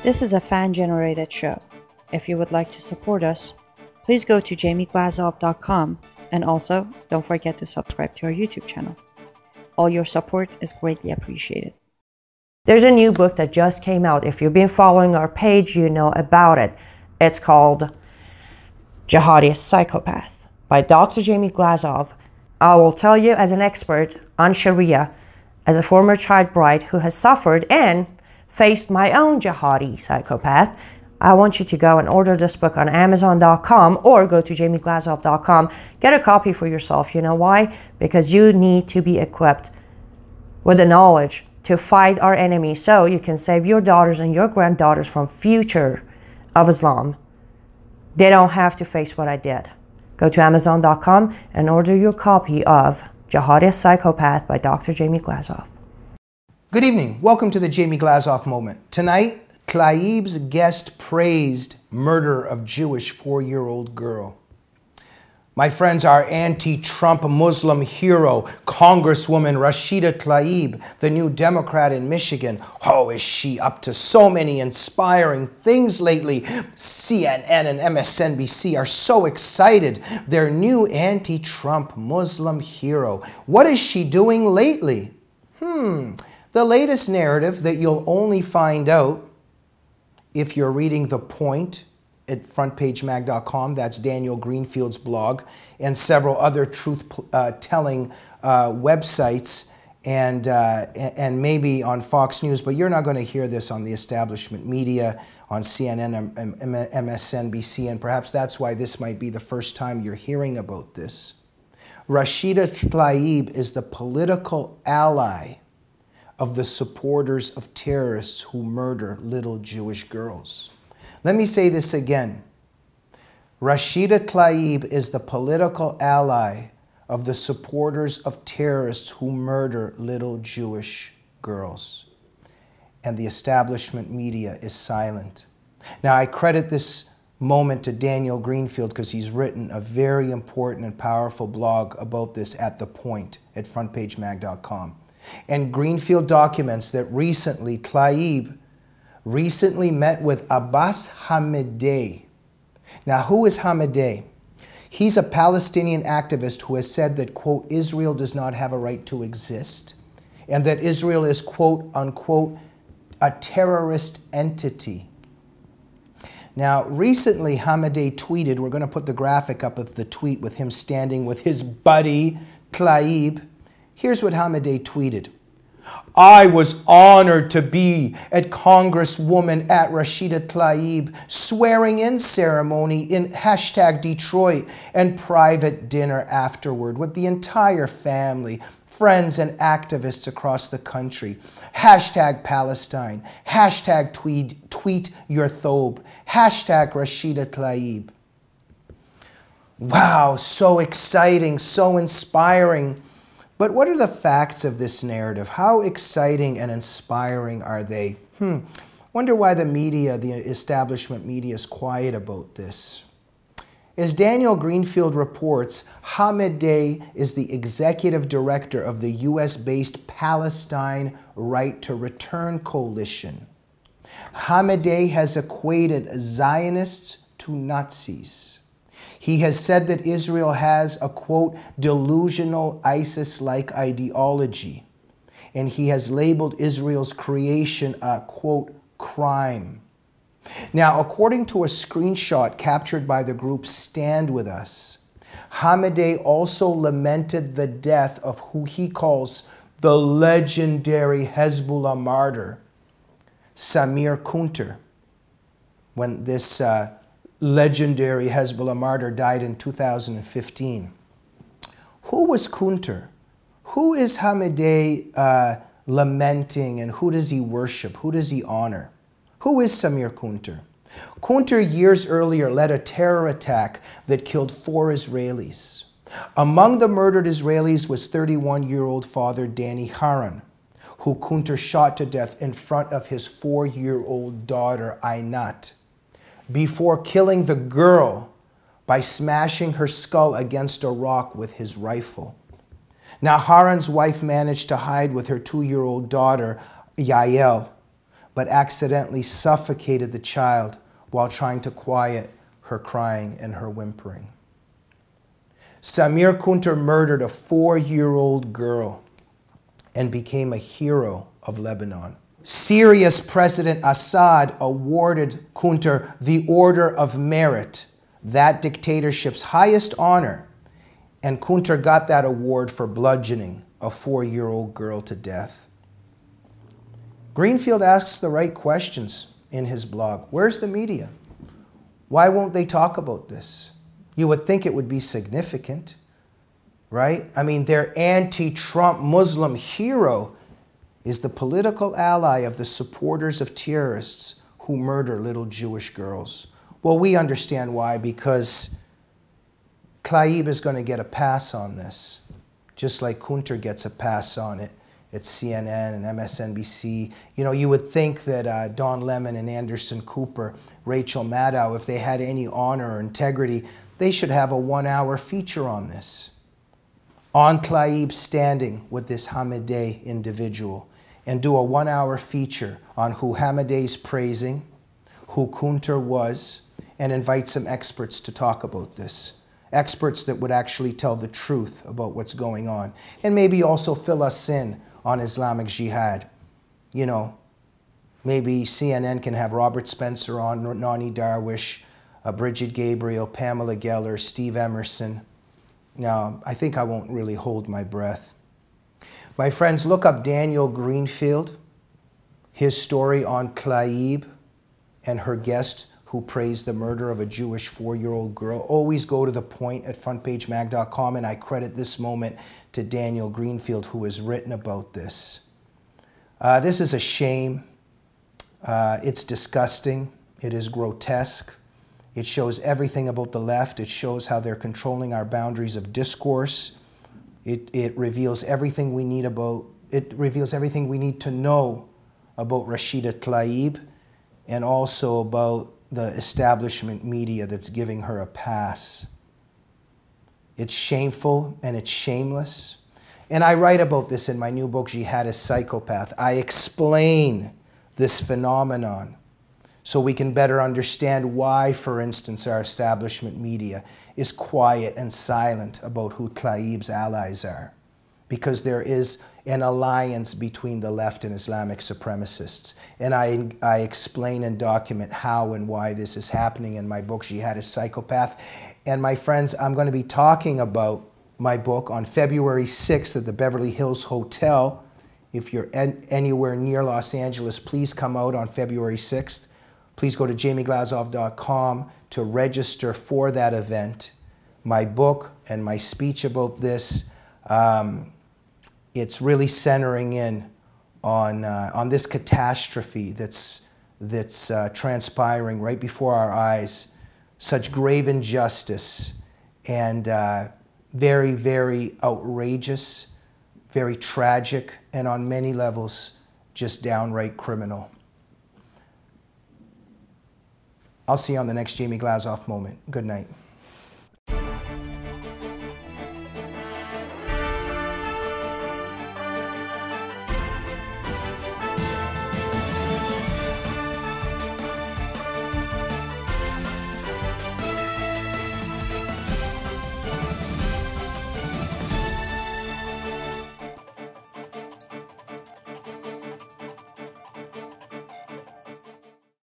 This is a fan-generated show. If you would like to support us, please go to jamieglazov.com, and also don't forget to subscribe to our YouTube channel. All your support is greatly appreciated. There's a new book that just came out. If you've been following our page, you know about it. It's called Jihadi Psychopath by Dr. Jamie Glazov. I will tell you, as an expert on Sharia, as a former child bride who has suffered and faced my own jihadi psychopath, I want you to go and order this book on Amazon.com or go to jamieglazov.com. Get a copy for yourself. You know why? Because you need to be equipped with the knowledge to fight our enemies so you can save your daughters and your granddaughters from future of Islam. They don't have to face what I did. Go to Amazon.com and order your copy of Jihadi Psychopath by Dr. Jamie Glazov. Good evening. Welcome to the Jamie Glazov Moment. Tonight, Tlaib's guest praised murder of Jewish 4-year-old girl. My friends, our anti-Trump Muslim hero, Congresswoman Rashida Tlaib, the new Democrat in Michigan. Oh, is she up to so many inspiring things lately? CNN and MSNBC are so excited. Their new anti-Trump Muslim hero. What is she doing lately? The latest narrative that you'll only find out if you're reading The Point at frontpagemag.com, that's Daniel Greenfield's blog, and several other truth-telling websites, and maybe on Fox News, but you're not going to hear this on the establishment media, on CNN, MSNBC, and perhaps that's why this might be the first time you're hearing about this. Rashida Tlaib is the political ally of the supporters of terrorists who murder little Jewish girls. Let me say this again. Rashida Tlaib is the political ally of the supporters of terrorists who murder little Jewish girls. And the establishment media is silent. Now, I credit this moment to Daniel Greenfield because he's written a very important and powerful blog about this at The Point at frontpagemag.com. And Greenfield documents that recently Tlaib met with Abbas Hamideh. Now, who is Hamideh? He's a Palestinian activist who has said that, quote, Israel does not have a right to exist, and that Israel is, quote, unquote, a terrorist entity. Now, recently Hamideh tweeted, we're going to put the graphic up of the tweet with him standing with his buddy, Tlaib. Here's what Hamideh tweeted. I was honored to be at Congresswoman at Rashida Tlaib swearing-in ceremony in #Detroit and private dinner afterward with the entire family, friends and activists across the country. #Palestine, tweet your thobe, #Rashida Tlaib. Wow, so exciting, so inspiring. But what are the facts of this narrative? How exciting and inspiring are they? Wonder why the media, the establishment media, is quiet about this. As Daniel Greenfield reports, Hamideh is the executive director of the US-based Palestine Right to Return Coalition. Hamideh has equated Zionists to Nazis. He has said that Israel has a, quote, delusional ISIS-like ideology, and he has labeled Israel's creation a, quote, crime. Now, according to a screenshot captured by the group Stand With Us, Hamideh also lamented the death of who he calls the legendary Hezbollah martyr, Samir Kunter, when this legendary Hezbollah martyr died in 2015. Who was Kunter? Who is Hamideh lamenting, and who does he worship? Who does he honor? Who is Samir Kunter? Kunter years earlier led a terror attack that killed 4 Israelis. Among the murdered Israelis was 31-year-old father Danny Haran, who Kunter shot to death in front of his 4-year-old daughter Einat, before killing the girl by smashing her skull against a rock with his rifle. Now, Haran's wife managed to hide with her 2-year-old daughter, Yael, but accidentally suffocated the child while trying to quiet her crying and her whimpering. Samir Kunter murdered a 4-year-old girl and became a hero of Lebanon. Syria's President Assad awarded Kunter the Order of Merit, that dictatorship's highest honor, and Kunter got that award for bludgeoning a 4-year-old girl to death. Greenfield asks the right questions in his blog. Where's the media? Why won't they talk about this? You would think it would be significant, right? I mean, their anti-Trump Muslim hero is the political ally of the supporters of terrorists who murder little Jewish girls. Well, we understand why, because Tlaib is going to get a pass on this, just like Kunter gets a pass on it at CNN and MSNBC. You know, you would think that Don Lemon and Anderson Cooper, Rachel Maddow, if they had any honor or integrity, they should have a 1-hour feature on this, on Tlaib standing with this Hamadeh individual, and do a 1-hour feature on who Hamadeh's praising, who Kunter was, and invite some experts to talk about this. Experts that would actually tell the truth about what's going on. And maybe also fill us in on Islamic Jihad. You know, maybe CNN can have Robert Spencer on, Nani Darwish, Bridget Gabriel, Pamela Geller, Steve Emerson. Now, I think I won't really hold my breath. My friends, look up Daniel Greenfield, his story on Tlaib and her guest who praised the murder of a Jewish 4-year-old girl. Always go to the point at frontpagemag.com, and I credit this moment to Daniel Greenfield, who has written about this. This is a shame. It's disgusting. It is grotesque. It shows everything about the left. It shows how they're controlling our boundaries of discourse. It reveals everything we need everything we need to know about Rashida Tlaib, and also about the establishment media that's giving her a pass. It's shameful and it's shameless. And I write about this in my new book, Jihadist Psychopath. I explain this phenomenon so we can better understand why, for instance, our establishment media is quiet and silent about who Tlaib's allies are. Because there is an alliance between the left and Islamic supremacists. And I explain and document how and why this is happening in my book, Jihadist Psychopath. And my friends, I'm going to be talking about my book on February 6th at the Beverly Hills Hotel. If you're anywhere near Los Angeles, please come out on February 6th. Please go to jamieglazov.com to register for that event. My book and my speech about this, it's really centering in on this catastrophe that's transpiring right before our eyes. Such grave injustice and very, very outrageous, very tragic, and on many levels, just downright criminal. I'll see you on the next Jamie Glazov Moment. Good night.